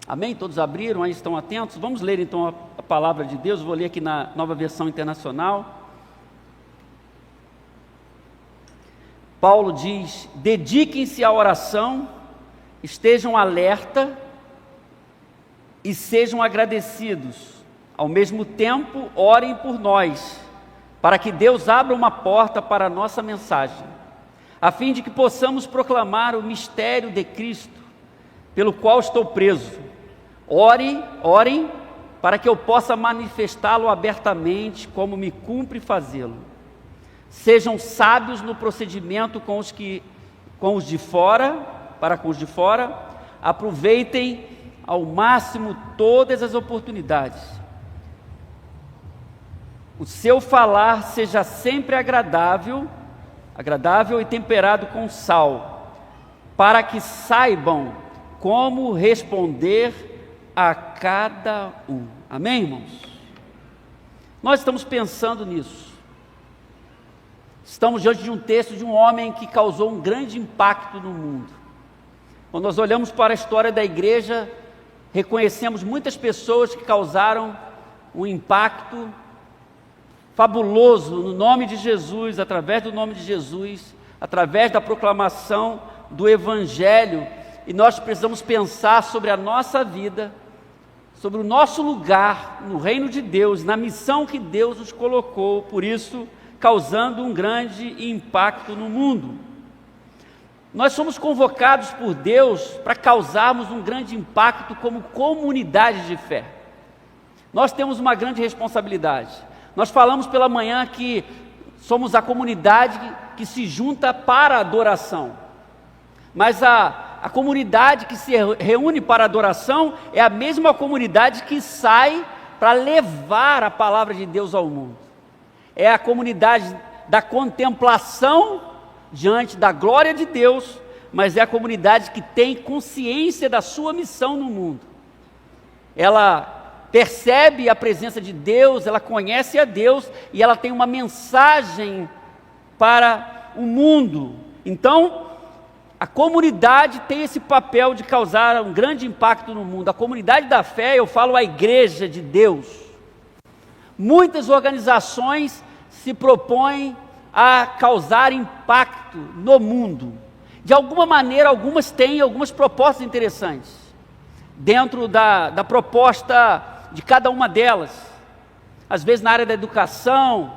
Amém? Todos abriram, aí estão atentos? Vamos ler então a palavra de Deus. Vou ler aqui na Nova Versão Internacional. Paulo diz: dediquem-se à oração, estejam alerta e sejam agradecidos. Ao mesmo tempo, orem por nós, para que Deus abra uma porta para a nossa mensagem, a fim de que possamos proclamar o mistério de Cristo, pelo qual estou preso. Orem para que eu possa manifestá-lo abertamente, como me cumpre fazê-lo. Sejam sábios no procedimento com os de fora, aproveitem ao máximo todas as oportunidades. O seu falar seja sempre agradável e temperado com sal, para que saibam como responder a cada um. Amém, irmãos? Nós estamos pensando nisso. Estamos diante de um texto de um homem que causou um grande impacto no mundo. Quando nós olhamos para a história da igreja, reconhecemos muitas pessoas que causaram um impacto fabuloso no nome de Jesus, através do nome de Jesus, através da proclamação do Evangelho. E nós precisamos pensar sobre a nossa vida, sobre o nosso lugar no reino de Deus, na missão que Deus nos colocou, por isso causando um grande impacto no mundo. Nós somos convocados por Deus para causarmos um grande impacto como comunidade de fé. Nós temos uma grande responsabilidade. Nós falamos pela manhã que somos a comunidade que se junta para a adoração, mas a comunidade que se reúne para a adoração é a mesma comunidade que sai para levar a palavra de Deus ao mundo. É a comunidade da contemplação diante da glória de Deus, mas é a comunidade que tem consciência da sua missão no mundo. Ela percebe a presença de Deus, ela conhece a Deus e ela tem uma mensagem para o mundo. Então, a comunidade tem esse papel de causar um grande impacto no mundo. A comunidade da fé, eu falo a igreja de Deus. Muitas organizações se propõem a causar impacto no mundo. De alguma maneira, algumas têm algumas propostas interessantes. Dentro da proposta de cada uma delas. Às vezes na área da educação,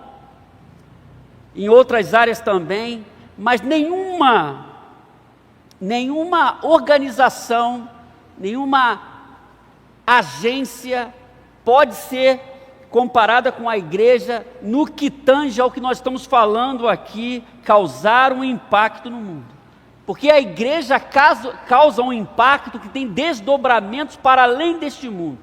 em outras áreas também, mas nenhuma organização, nenhuma agência pode ser comparada com a igreja no que tange ao que nós estamos falando aqui, causar um impacto no mundo. Porque a igreja causa um impacto que tem desdobramentos para além deste mundo.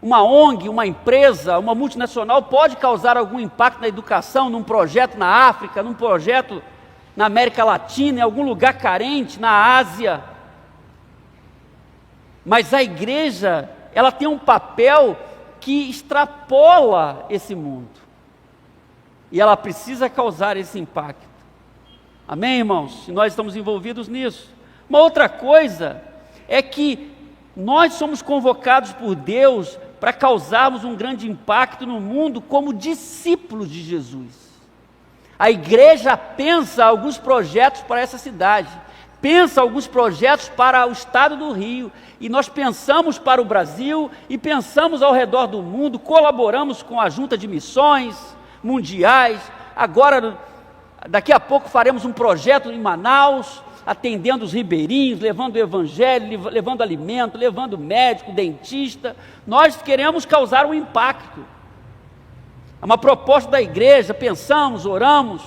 Uma ONG, uma empresa, uma multinacional pode causar algum impacto na educação, num projeto na África, num projeto na América Latina, em algum lugar carente, na Ásia. Mas a igreja, ela tem um papel que extrapola esse mundo. E ela precisa causar esse impacto. Amém, irmãos? E nós estamos envolvidos nisso. Uma outra coisa é que nós somos convocados por Deus para causarmos um grande impacto no mundo como discípulos de Jesus. A igreja pensa alguns projetos para essa cidade, pensa alguns projetos para o estado do Rio, e nós pensamos para o Brasil e pensamos ao redor do mundo, colaboramos com a Junta de Missões Mundiais. Agora, daqui a pouco faremos um projeto em Manaus, atendendo os ribeirinhos, levando o evangelho, levando alimento, levando médico, dentista. Nós queremos causar um impacto. É uma proposta da igreja, pensamos, oramos,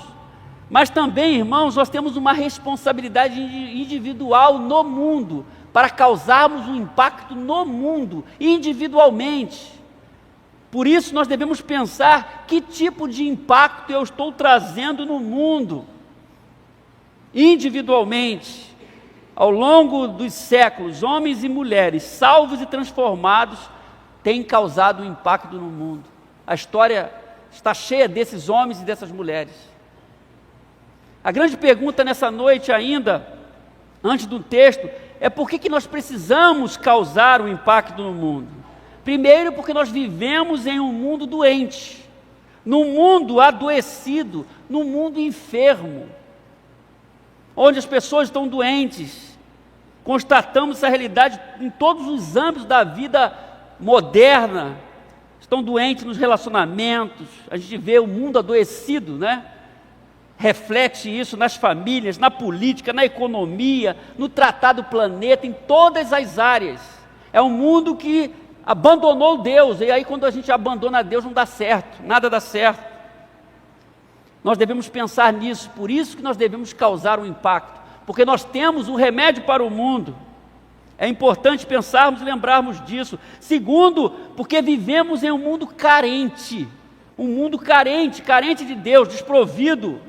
mas também, irmãos, nós temos uma responsabilidade individual no mundo, para causarmos um impacto no mundo, individualmente. Por isso nós devemos pensar que tipo de impacto eu estou trazendo no mundo. Individualmente, ao longo dos séculos, homens e mulheres, salvos e transformados, têm causado um impacto no mundo. A história está cheia desses homens e dessas mulheres. A grande pergunta nessa noite ainda, antes do texto, é por que nós precisamos causar um impacto no mundo. Primeiro, porque nós vivemos em um mundo doente, num mundo adoecido, num mundo enfermo, onde as pessoas estão doentes. Constatamos essa realidade em todos os âmbitos da vida moderna. Estão doentes nos relacionamentos, a gente vê o mundo adoecido, né? Reflete isso nas famílias, na política, na economia, no tratar do planeta, em todas as áreas. É um mundo que abandonou Deus, e aí quando a gente abandona Deus não dá certo, nada dá certo. Nós devemos pensar nisso, por isso que nós devemos causar um impacto, porque nós temos um remédio para o mundo. É importante pensarmos e lembrarmos disso. Segundo, porque vivemos em um mundo carente, carente de Deus, desprovido,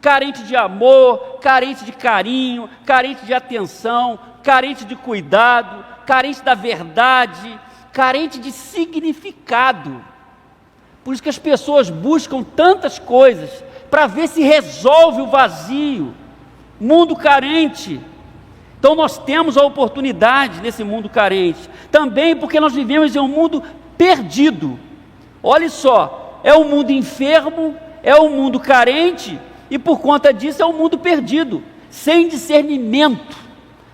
carente de amor, carente de carinho, carente de atenção, carente de cuidado, carente da verdade, carente de significado. Por isso que as pessoas buscam tantas coisas para ver se resolve o vazio. Mundo carente. Então nós temos a oportunidade nesse mundo carente. Também porque nós vivemos em um mundo perdido. Olha só, é um mundo enfermo, é um mundo carente, e por conta disso é um mundo perdido, sem discernimento.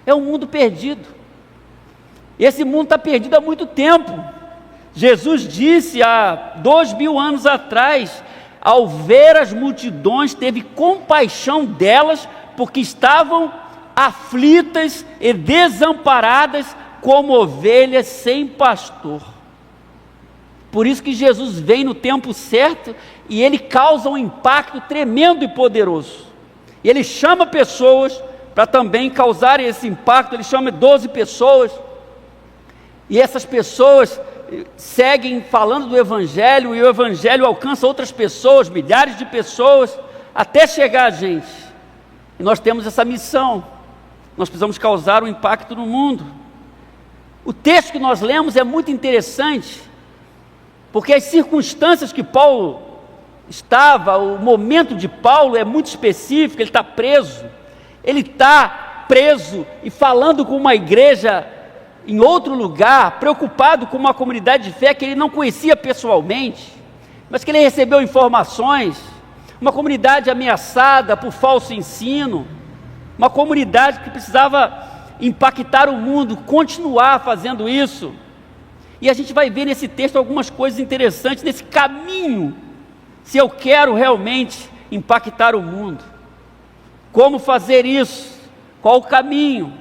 É um mundo perdido. Esse mundo está perdido há muito tempo. Jesus disse há 2000 anos atrás, ao ver as multidões, teve compaixão delas, porque estavam aflitas e desamparadas, como ovelhas sem pastor. Por isso que Jesus vem no tempo certo, e Ele causa um impacto tremendo e poderoso. E Ele chama pessoas para também causar esse impacto. Ele chama 12 pessoas, e essas pessoas seguem falando do Evangelho, e o Evangelho alcança outras pessoas, milhares de pessoas, até chegar a gente. E nós temos essa missão, nós precisamos causar um impacto no mundo. O texto que nós lemos é muito interessante, porque as circunstâncias que Paulo estava, o momento de Paulo é muito específico. Ele está preso e falando com uma igreja em outro lugar, preocupado com uma comunidade de fé que ele não conhecia pessoalmente, mas que ele recebeu informações, uma comunidade ameaçada por falso ensino, uma comunidade que precisava impactar o mundo, continuar fazendo isso. E a gente vai ver nesse texto algumas coisas interessantes nesse caminho, se eu quero realmente impactar o mundo. Como fazer isso? Qual o caminho?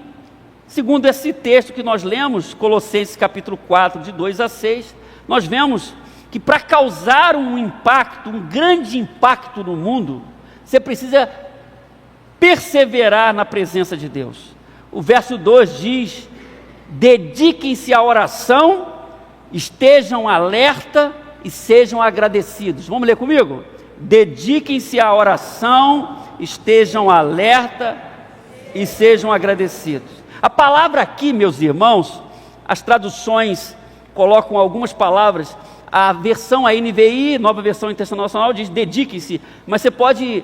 Segundo esse texto que nós lemos, Colossenses capítulo 4, de 2 a 6, nós vemos que para causar um impacto, um grande impacto no mundo, você precisa perseverar na presença de Deus. O verso 2 diz: dediquem-se à oração, estejam alerta e sejam agradecidos. Vamos ler comigo? Dediquem-se à oração, estejam alerta e sejam agradecidos. A palavra aqui, meus irmãos, as traduções colocam algumas palavras. A versão, a NVI, Nova Versão Internacional, diz dediquem-se, mas você pode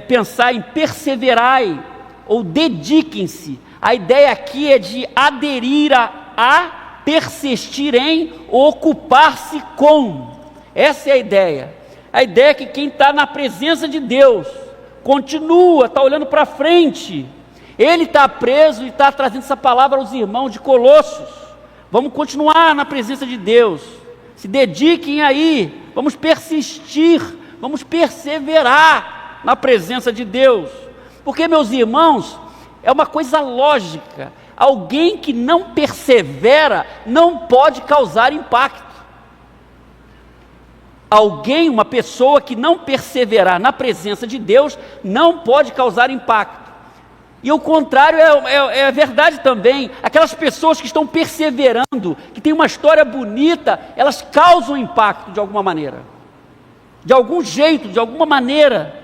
pensar em perseverai ou dediquem-se. A ideia aqui é de aderir a persistir em, ocupar-se com. Essa é a ideia. A ideia é que quem está na presença de Deus continua, está olhando para frente. Ele está preso e está trazendo essa palavra aos irmãos de Colossos. Vamos continuar na presença de Deus. Se dediquem aí, vamos persistir, vamos perseverar na presença de Deus. Porque, meus irmãos, é uma coisa lógica. Alguém que não persevera não pode causar impacto. Uma pessoa que não perseverar na presença de Deus não pode causar impacto. E o contrário é verdade também. Aquelas pessoas que estão perseverando, que têm uma história bonita, elas causam impacto de alguma maneira. De algum jeito, de alguma maneira.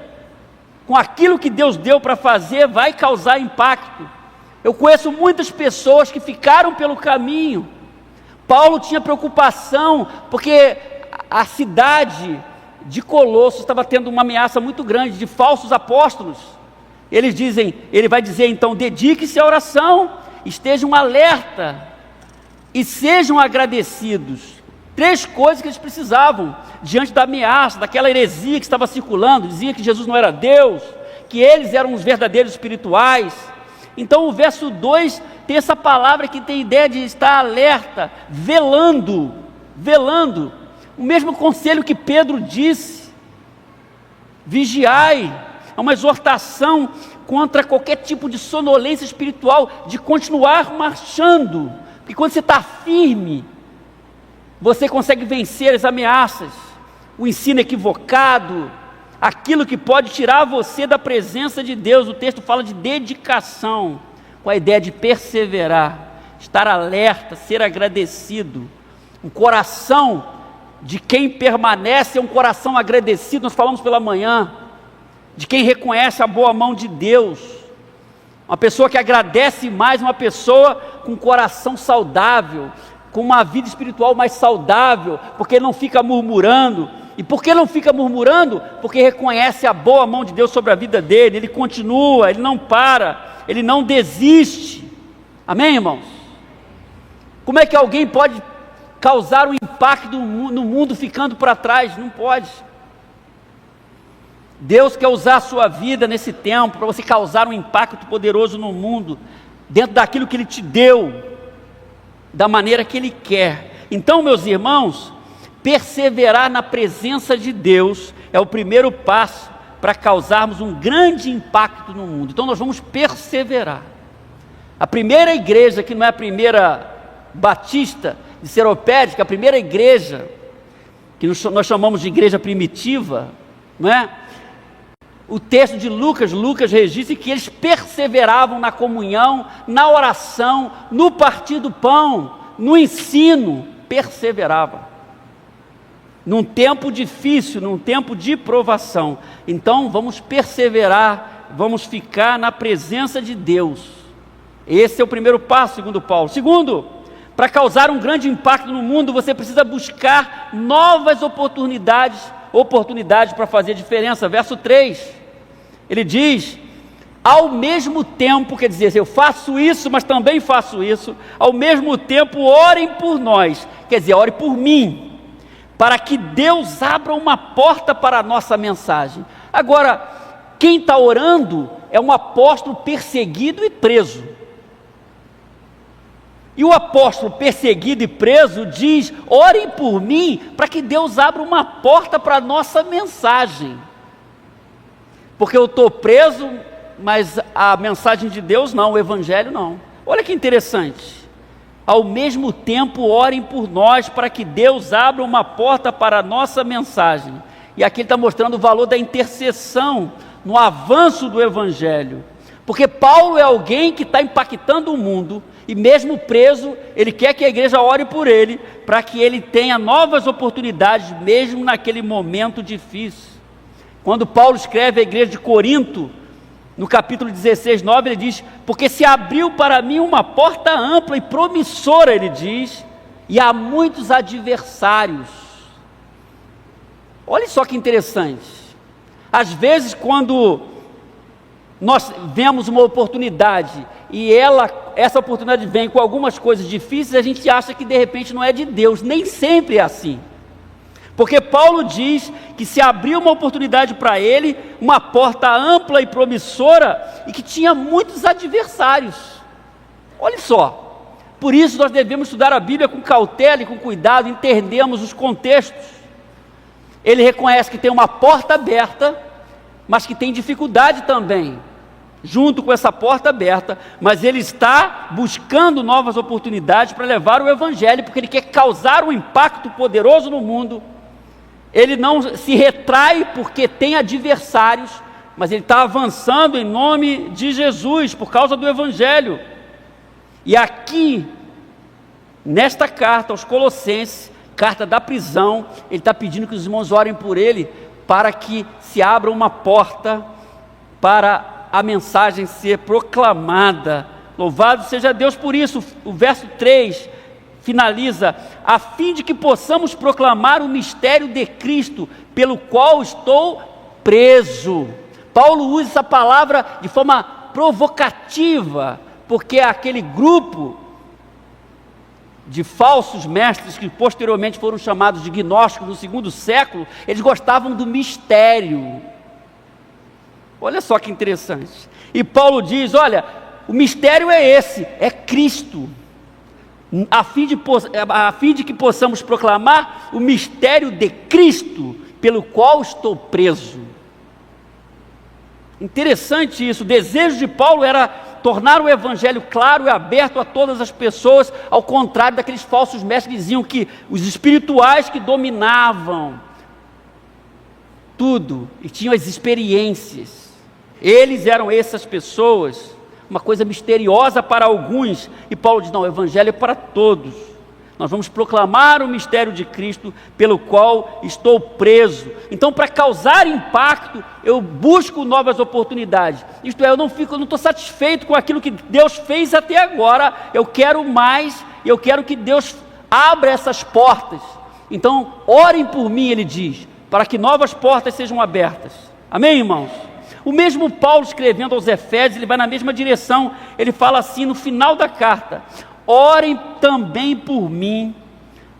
Com aquilo que Deus deu para fazer, vai causar impacto. Eu conheço muitas pessoas que ficaram pelo caminho. Paulo tinha preocupação, porque a cidade de Colossos estava tendo uma ameaça muito grande de falsos apóstolos. Ele vai dizer então, dedique-se à oração, estejam alerta e sejam agradecidos. 3 coisas que eles precisavam diante da ameaça, daquela heresia que estava circulando, dizia que Jesus não era Deus, que eles eram os verdadeiros espirituais. Então o verso 2 tem essa palavra que tem ideia de estar alerta, velando, velando. O mesmo conselho que Pedro disse, vigiai, é uma exortação contra qualquer tipo de sonolência espiritual, de continuar marchando, porque quando você está firme, você consegue vencer as ameaças, o ensino equivocado, aquilo que pode tirar você da presença de Deus. O texto fala de dedicação, com a ideia de perseverar, estar alerta, ser agradecido. Um coração de quem permanece é um coração agradecido. Nós falamos pela manhã, de quem reconhece a boa mão de Deus. Uma pessoa que agradece mais, uma pessoa com um coração saudável, com uma vida espiritual mais saudável, porque não fica murmurando. E por que não fica murmurando? Porque reconhece a boa mão de Deus sobre a vida dele, ele continua, ele não para, ele não desiste. Amém, irmãos? Como é que alguém pode causar um impacto no mundo ficando para trás? Não pode. Deus quer usar a sua vida nesse tempo para você causar um impacto poderoso no mundo, dentro daquilo que Ele te deu, da maneira que Ele quer. Então, meus irmãos, perseverar na presença de Deus é o primeiro passo para causarmos um grande impacto no mundo. Então nós vamos perseverar. A primeira igreja, que não é a primeira batista de Seropédica, a primeira igreja, que nós chamamos de igreja primitiva, não é? O texto de Lucas registra que eles perseveravam na comunhão, na oração, no partir do pão, no ensino, perseveravam. Num tempo difícil, num tempo de provação. Então vamos perseverar, vamos ficar na presença de Deus. Esse é o primeiro passo, segundo Paulo. Segundo, para causar um grande impacto no mundo, você precisa buscar novas oportunidades para fazer diferença. Verso 3, ele diz: ao mesmo tempo, quer dizer, eu faço isso, mas também faço isso, ao mesmo tempo orem por nós, quer dizer, ore por mim, para que Deus abra uma porta para a nossa mensagem. Agora, quem está orando é um apóstolo perseguido e preso. E o apóstolo perseguido e preso diz: orem por mim, para que Deus abra uma porta para a nossa mensagem. Porque eu estou preso, mas a mensagem de Deus não, o evangelho não. Olha que interessante. Ao mesmo tempo, orem por nós, para que Deus abra uma porta para a nossa mensagem. E aqui ele está mostrando o valor da intercessão no avanço do evangelho. Porque Paulo é alguém que está impactando o mundo, e mesmo preso, ele quer que a igreja ore por ele, para que ele tenha novas oportunidades, mesmo naquele momento difícil. Quando Paulo escreve à igreja de Corinto, no capítulo 16, 9, ele diz: porque se abriu para mim uma porta ampla e promissora, ele diz, e há muitos adversários. Olha só que interessante. Às vezes, quando nós vemos uma oportunidade e essa oportunidade vem com algumas coisas difíceis, a gente acha que de repente não é de Deus. Nem sempre é assim. Porque Paulo diz que se abriu uma oportunidade para ele, uma porta ampla e promissora, e que tinha muitos adversários. Olha só, por isso nós devemos estudar a Bíblia com cautela e com cuidado, entendemos os contextos. Ele reconhece que tem uma porta aberta, mas que tem dificuldade também, junto com essa porta aberta, mas ele está buscando novas oportunidades para levar o evangelho, porque ele quer causar um impacto poderoso no mundo. Ele não se retrai porque tem adversários, mas ele está avançando em nome de Jesus, por causa do evangelho. E aqui, nesta carta aos Colossenses, carta da prisão, ele está pedindo que os irmãos orem por ele, para que se abra uma porta para a mensagem ser proclamada. Louvado seja Deus por isso. O verso 3 finaliza: a fim de que possamos proclamar o mistério de Cristo, pelo qual estou preso. Paulo usa essa palavra de forma provocativa, porque aquele grupo de falsos mestres, que posteriormente foram chamados de gnósticos no segundo século, eles gostavam do mistério. Olha só que interessante. E Paulo diz, olha, o mistério é esse, é Cristo, a fim de que possamos proclamar o mistério de Cristo, pelo qual estou preso. Interessante isso. O desejo de Paulo era tornar o evangelho claro e aberto a todas as pessoas, ao contrário daqueles falsos mestres que diziam que os espirituais que dominavam tudo e tinham as experiências, eles eram essas pessoas, uma coisa misteriosa para alguns. E Paulo diz, não, o evangelho é para todos. Nós vamos proclamar o mistério de Cristo, pelo qual estou preso. Então, para causar impacto, eu busco novas oportunidades. Isto é, eu não estou satisfeito com aquilo que Deus fez até agora. Eu quero mais, eu quero que Deus abra essas portas. Então, orem por mim, ele diz, para que novas portas sejam abertas. Amém, irmãos? O mesmo Paulo, escrevendo aos Efésios, ele vai na mesma direção. Ele fala assim no final da carta: orem também por mim,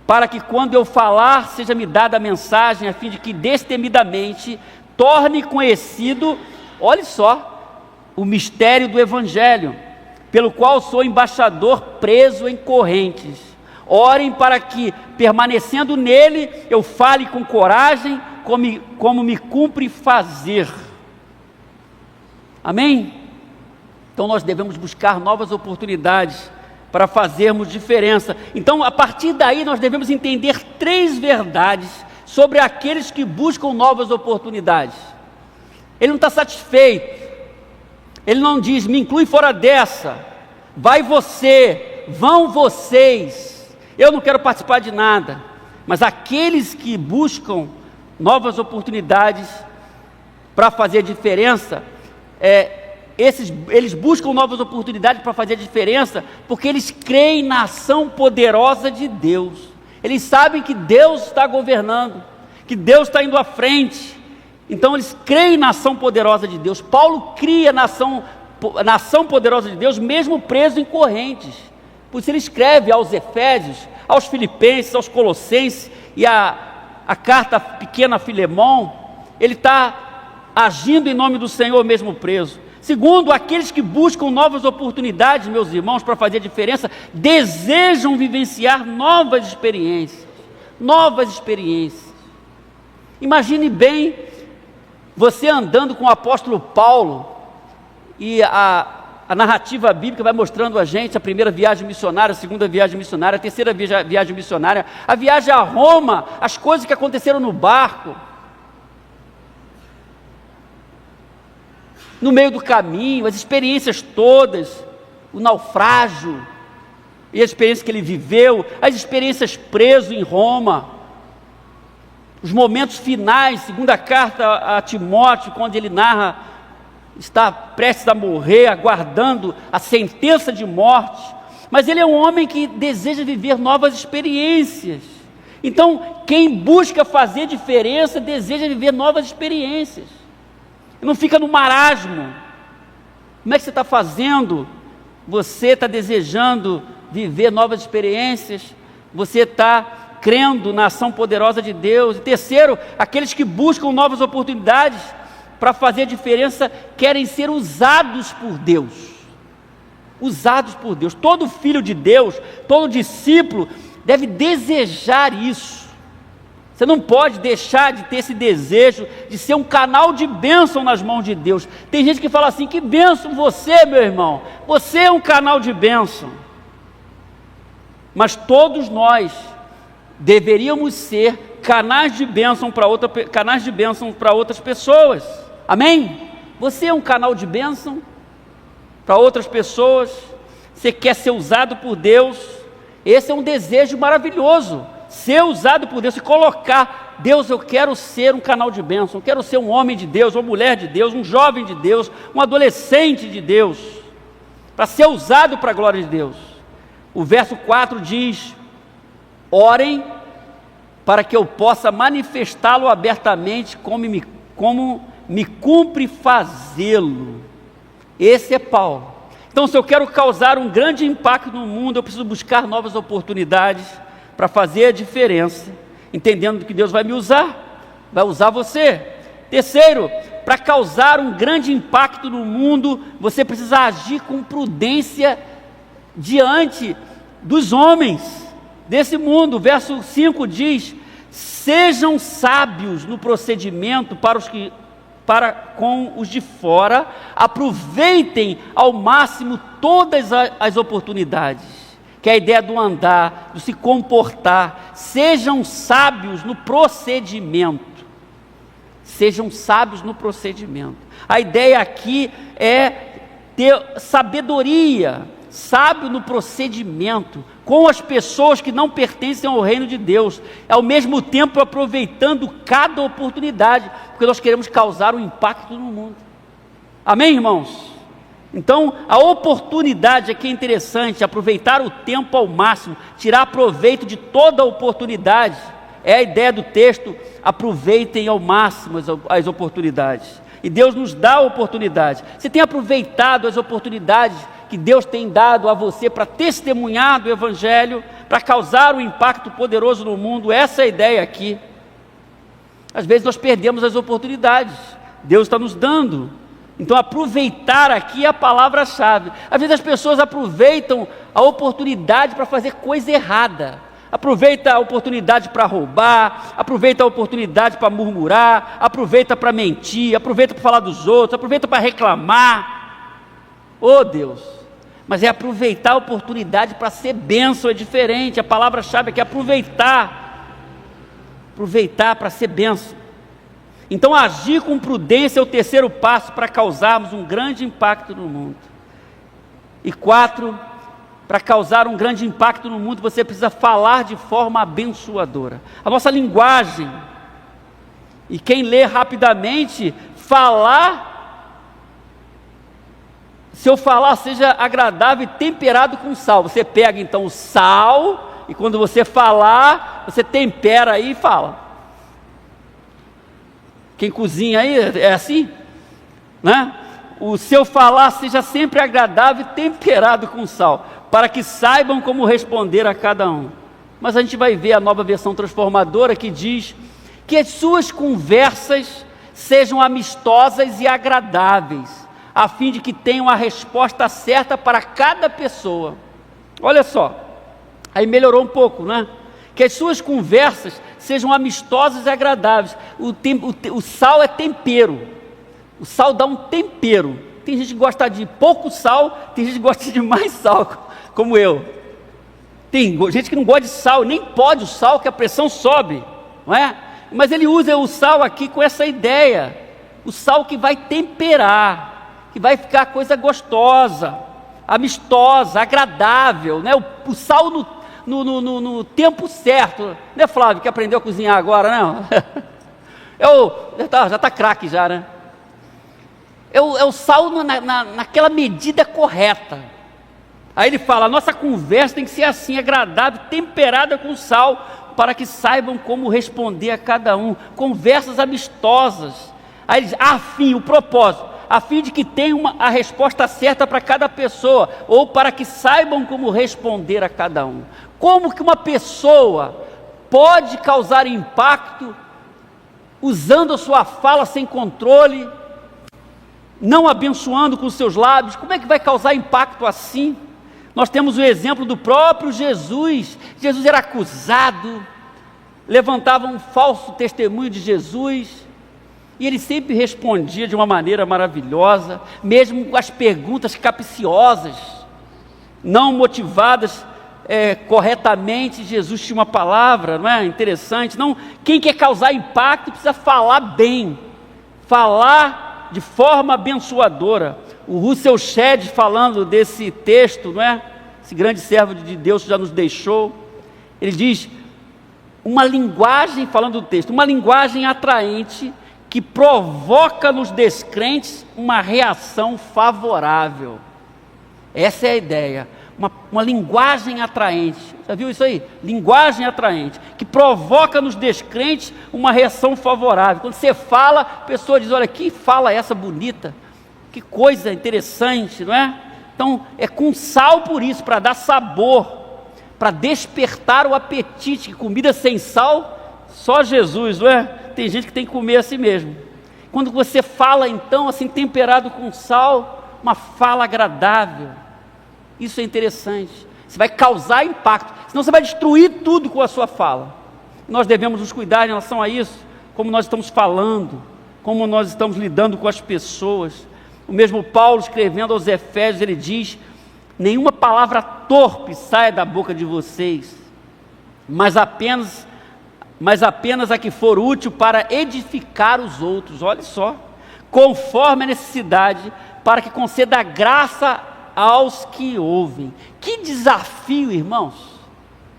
para que quando eu falar, seja me dada a mensagem, a fim de que destemidamente torne conhecido, olha só, o mistério do evangelho, pelo qual sou embaixador preso em correntes. Orem para que, permanecendo nele, eu fale com coragem, como me cumpre fazer. Amém? Então nós devemos buscar novas oportunidades para fazermos diferença. Então, a partir daí, nós devemos entender 3 verdades sobre aqueles que buscam novas oportunidades. Ele não está satisfeito, ele não diz, me inclui fora dessa, vai você, vão vocês, eu não quero participar de nada. Mas aqueles que buscam novas oportunidades para fazer diferença, eles buscam novas oportunidades para fazer a diferença, porque eles creem na ação poderosa de Deus. Eles sabem que Deus está governando, que Deus está indo à frente. Então eles creem na ação poderosa de Deus. Paulo cria na ação poderosa de Deus, mesmo preso em correntes. Por isso ele escreve aos Efésios, aos Filipenses, aos Colossenses e a carta pequena a Filemão. Ele está agindo em nome do Senhor mesmo preso. Segundo, aqueles que buscam novas oportunidades, meus irmãos, para fazer a diferença, desejam vivenciar novas experiências. Novas experiências. Imagine bem você andando com o apóstolo Paulo, e a narrativa bíblica vai mostrando a gente a primeira viagem missionária, a segunda viagem missionária, a terceira viagem missionária, a viagem a Roma, as coisas que aconteceram no barco, no meio do caminho, as experiências todas, o naufrágio, e a experiência que ele viveu, as experiências preso em Roma, os momentos finais, segunda carta a Timóteo, quando ele narra, está prestes a morrer, aguardando a sentença de morte, mas ele é um homem que deseja viver novas experiências. Então, quem busca fazer diferença, deseja viver novas experiências, não fica no marasmo. Como é que você está fazendo? Você está desejando viver novas experiências? Você está crendo na ação poderosa de Deus? E terceiro, aqueles que buscam novas oportunidades para fazer a diferença, querem ser usados por Deus. Usados por Deus. Todo filho de Deus, todo discípulo deve desejar isso. Você não pode deixar de ter esse desejo de ser um canal de bênção nas mãos de Deus. Tem gente que fala assim, que bênção você, meu irmão, você é um canal de bênção. Mas todos nós deveríamos ser canais de bênção para outras pessoas. Amém? Você é um canal de bênção para outras pessoas. Você quer ser usado por Deus. Esse é um desejo maravilhoso. Ser usado por Deus, se colocar, Deus, eu quero ser um canal de bênção, eu quero ser um homem de Deus, uma mulher de Deus, um jovem de Deus, um adolescente de Deus, para ser usado para a glória de Deus. O verso 4 diz, orem para que eu possa manifestá-lo abertamente, como me cumpre fazê-lo. Esse é Paulo. Então, se eu quero causar um grande impacto no mundo, eu preciso buscar novas oportunidades para fazer a diferença, entendendo que Deus vai me usar, vai usar você. Terceiro, para causar um grande impacto no mundo, você precisa agir com prudência diante dos homens desse mundo. Verso 5 diz: sejam sábios no procedimento para com os de fora, aproveitem ao máximo todas as oportunidades, que é a ideia do andar, do se comportar. Sejam sábios no procedimento. Sejam sábios no procedimento. A ideia aqui é ter sabedoria, sábio no procedimento, com as pessoas que não pertencem ao reino de Deus, ao mesmo tempo aproveitando cada oportunidade, porque nós queremos causar um impacto no mundo. Amém, irmãos? Então, a oportunidade aqui é interessante, aproveitar o tempo ao máximo, tirar proveito de toda a oportunidade. É a ideia do texto: aproveitem ao máximo as oportunidades. E Deus nos dá oportunidades. Você tem aproveitado as oportunidades que Deus tem dado a você para testemunhar do Evangelho, para causar um impacto poderoso no mundo? Essa é a ideia aqui. Às vezes nós perdemos as oportunidades, Deus está nos dando. Então, aproveitar aqui é a palavra-chave. Às vezes as pessoas aproveitam a oportunidade para fazer coisa errada. Aproveita a oportunidade para roubar, aproveita a oportunidade para murmurar, aproveita para mentir, aproveita para falar dos outros, aproveita para reclamar. Oh Deus! Mas é aproveitar a oportunidade para ser bênção, é diferente. A palavra-chave aqui é aproveitar para ser bênção. Então, agir com prudência é o terceiro passo para causarmos um grande impacto no mundo. E 4, para causar um grande impacto no mundo, você precisa falar de forma abençoadora. A nossa linguagem, e quem lê rapidamente, se eu falar seja agradável e temperado com sal. Você pega então o sal, e quando você falar, você tempera aí e fala. Quem cozinha aí é assim, né? O seu falar seja sempre agradável e temperado com sal, para que saibam como responder a cada um. Mas a gente vai ver a nova versão transformadora que diz que as suas conversas sejam amistosas e agradáveis, a fim de que tenham a resposta certa para cada pessoa. Olha só, aí melhorou um pouco, né? Que as suas conversas sejam amistosas e agradáveis. O sal é tempero. O sal dá um tempero. Tem gente que gosta de pouco sal, tem gente que gosta de mais sal, como eu. Tem gente que não gosta de sal, nem pode o sal, que a pressão sobe, não é? Mas ele usa o sal aqui com essa ideia. O sal que vai temperar, que vai ficar coisa gostosa, amistosa, agradável, né? O sal no tempo certo, né, Flávio, que aprendeu a cozinhar agora, não? Já está craque já, né? É o sal naquela medida correta. Aí ele fala: a nossa conversa tem que ser assim, agradável, temperada com sal, para que saibam como responder a cada um. Conversas amistosas. Aí ele diz: o propósito, a fim de que tenham a resposta certa para cada pessoa, ou para que saibam como responder a cada um. Como que uma pessoa pode causar impacto usando a sua fala sem controle, não abençoando com seus lábios? Como é que vai causar impacto assim? Nós temos o exemplo do próprio Jesus. Jesus era acusado, levantavam um falso testemunho de Jesus, e ele sempre respondia de uma maneira maravilhosa, mesmo com as perguntas capciosas, não motivadas corretamente. Jesus tinha uma palavra, não é? Interessante. Não, quem quer causar impacto precisa falar bem, falar de forma abençoadora. O Russell Shedd, falando desse texto, não é? Esse grande servo de Deus que já nos deixou, ele diz: uma linguagem, falando do texto, uma linguagem atraente que provoca nos descrentes uma reação favorável. Essa é a ideia. Uma linguagem atraente. Já viu isso aí? Linguagem atraente, que provoca nos descrentes uma reação favorável. Quando você fala, a pessoa diz: olha, que fala essa bonita, que coisa interessante, não é? Então, é com sal por isso, para dar sabor, para despertar o apetite. Comida sem sal, só Jesus, não é? Tem gente que tem que comer assim mesmo. Quando você fala, então, assim, temperado com sal, uma fala agradável, isso é interessante. Você vai causar impacto, senão você vai destruir tudo com a sua fala. Nós devemos nos cuidar em relação a isso, como nós estamos falando, como nós estamos lidando com as pessoas. O mesmo Paulo, escrevendo aos Efésios, ele diz: nenhuma palavra torpe saia da boca de vocês, mas apenas a que for útil para edificar os outros. Olha só, conforme a necessidade, para que conceda graça aos que ouvem. Que desafio, irmãos!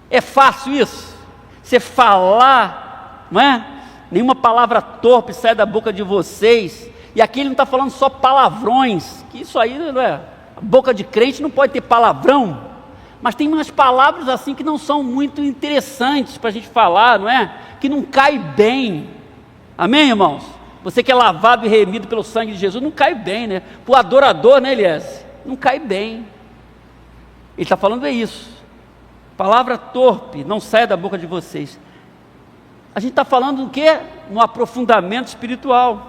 É fácil isso? Você falar, não é? Nenhuma palavra torpe sai da boca de vocês. E aqui ele não está falando só palavrões, que isso aí não é. A boca de crente não pode ter palavrão, mas tem umas palavras assim que não são muito interessantes para a gente falar, não é? Que não cai bem. Amém, irmãos? Você que é lavado e remido pelo sangue de Jesus, não cai bem, né? Para o adorador, né, Elias? Não cai bem. Ele está falando isso. Palavra torpe não sai da boca de vocês. A gente está falando do quê? No aprofundamento espiritual.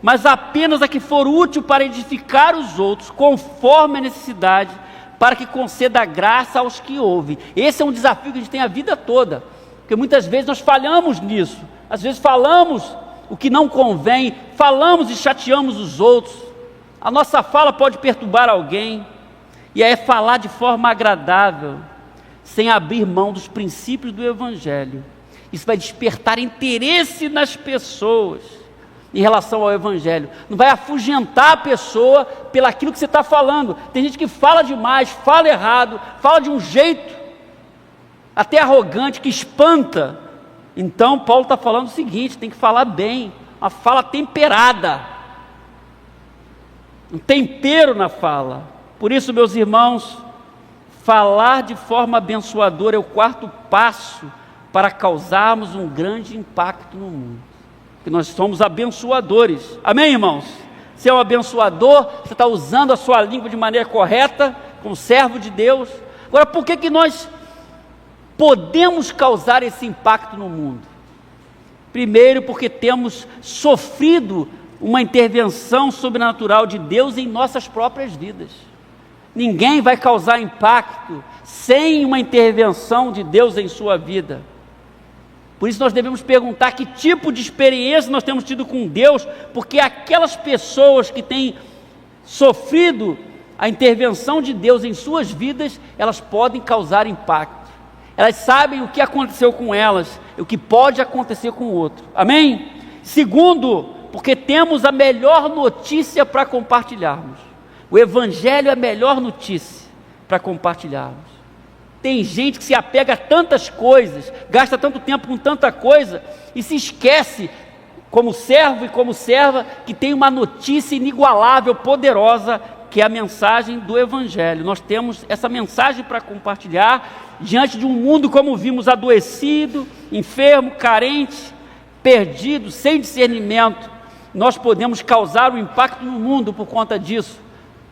Mas apenas a que for útil para edificar os outros, conforme a necessidade, para que conceda graça aos que ouvem. Esse é um desafio que a gente tem a vida toda, porque muitas vezes nós falhamos nisso. Às vezes falamos o que não convém, falamos e chateamos os outros. A nossa fala pode perturbar alguém, e é falar de forma agradável, sem abrir mão dos princípios do Evangelho. Isso vai despertar interesse nas pessoas em relação ao Evangelho. Não vai afugentar a pessoa pelaquilo que você está falando. Tem gente que fala demais, fala errado, fala de um jeito até arrogante, que espanta. Então Paulo está falando o seguinte: tem que falar bem, uma fala temperada, um tempero na fala. Por isso, meus irmãos, falar de forma abençoadora é o quarto passo para causarmos um grande impacto no mundo. Que nós somos abençoadores. Amém, irmãos? Você é um abençoador, você está usando a sua língua de maneira correta, como servo de Deus. Agora, por que nós podemos causar esse impacto no mundo? Primeiro, porque temos sofrido uma intervenção sobrenatural de Deus em nossas próprias vidas. Ninguém vai causar impacto sem uma intervenção de Deus em sua vida. Por isso nós devemos perguntar que tipo de experiência nós temos tido com Deus, porque aquelas pessoas que têm sofrido a intervenção de Deus em suas vidas, elas podem causar impacto. Elas sabem o que aconteceu com elas, o que pode acontecer com o outro. Amém? Segundo, porque temos a melhor notícia para compartilharmos. O Evangelho é a melhor notícia para compartilharmos. Tem gente que se apega a tantas coisas, gasta tanto tempo com tanta coisa e se esquece, como servo e como serva, que tem uma notícia inigualável, poderosa, que é a mensagem do Evangelho. Nós temos essa mensagem para compartilhar diante de um mundo, como vimos, adoecido, enfermo, carente, perdido, sem discernimento. Nós podemos causar um impacto no mundo por conta disso,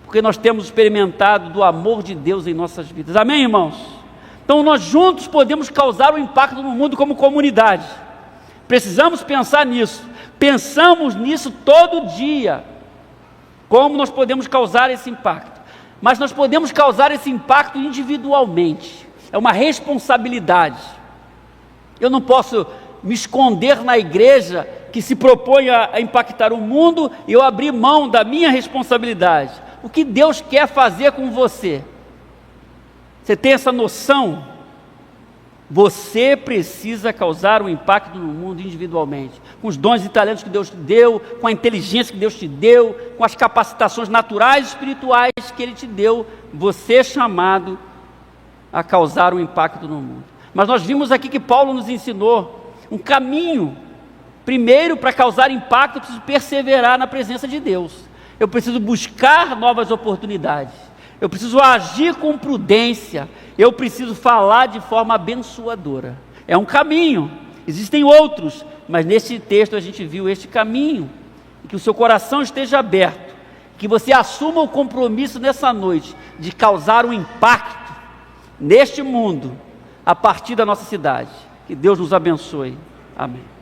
porque nós temos experimentado do amor de Deus em nossas vidas. Amém, irmãos? Então nós juntos podemos causar um impacto no mundo como comunidade. Precisamos pensar nisso. Pensamos nisso todo dia. Como nós podemos causar esse impacto? Mas nós podemos causar esse impacto individualmente. É uma responsabilidade. Eu não posso me esconder na igreja que se propõe a impactar o mundo e eu abrir mão da minha responsabilidade. O que Deus quer fazer com você? Você tem essa noção? Você precisa causar um impacto no mundo individualmente, com os dons e talentos que Deus te deu, com a inteligência que Deus te deu, com as capacitações naturais e espirituais que Ele te deu. Você é chamado a causar um impacto no mundo. Mas nós vimos aqui que Paulo nos ensinou um caminho. Primeiro, para causar impacto, eu preciso perseverar na presença de Deus. Eu preciso buscar novas oportunidades. Eu preciso agir com prudência. Eu preciso falar de forma abençoadora. É um caminho. Existem outros, mas nesse texto a gente viu este caminho. Que o seu coração esteja aberto. Que você assuma o compromisso nessa noite de causar um impacto neste mundo a partir da nossa cidade. Que Deus nos abençoe. Amém.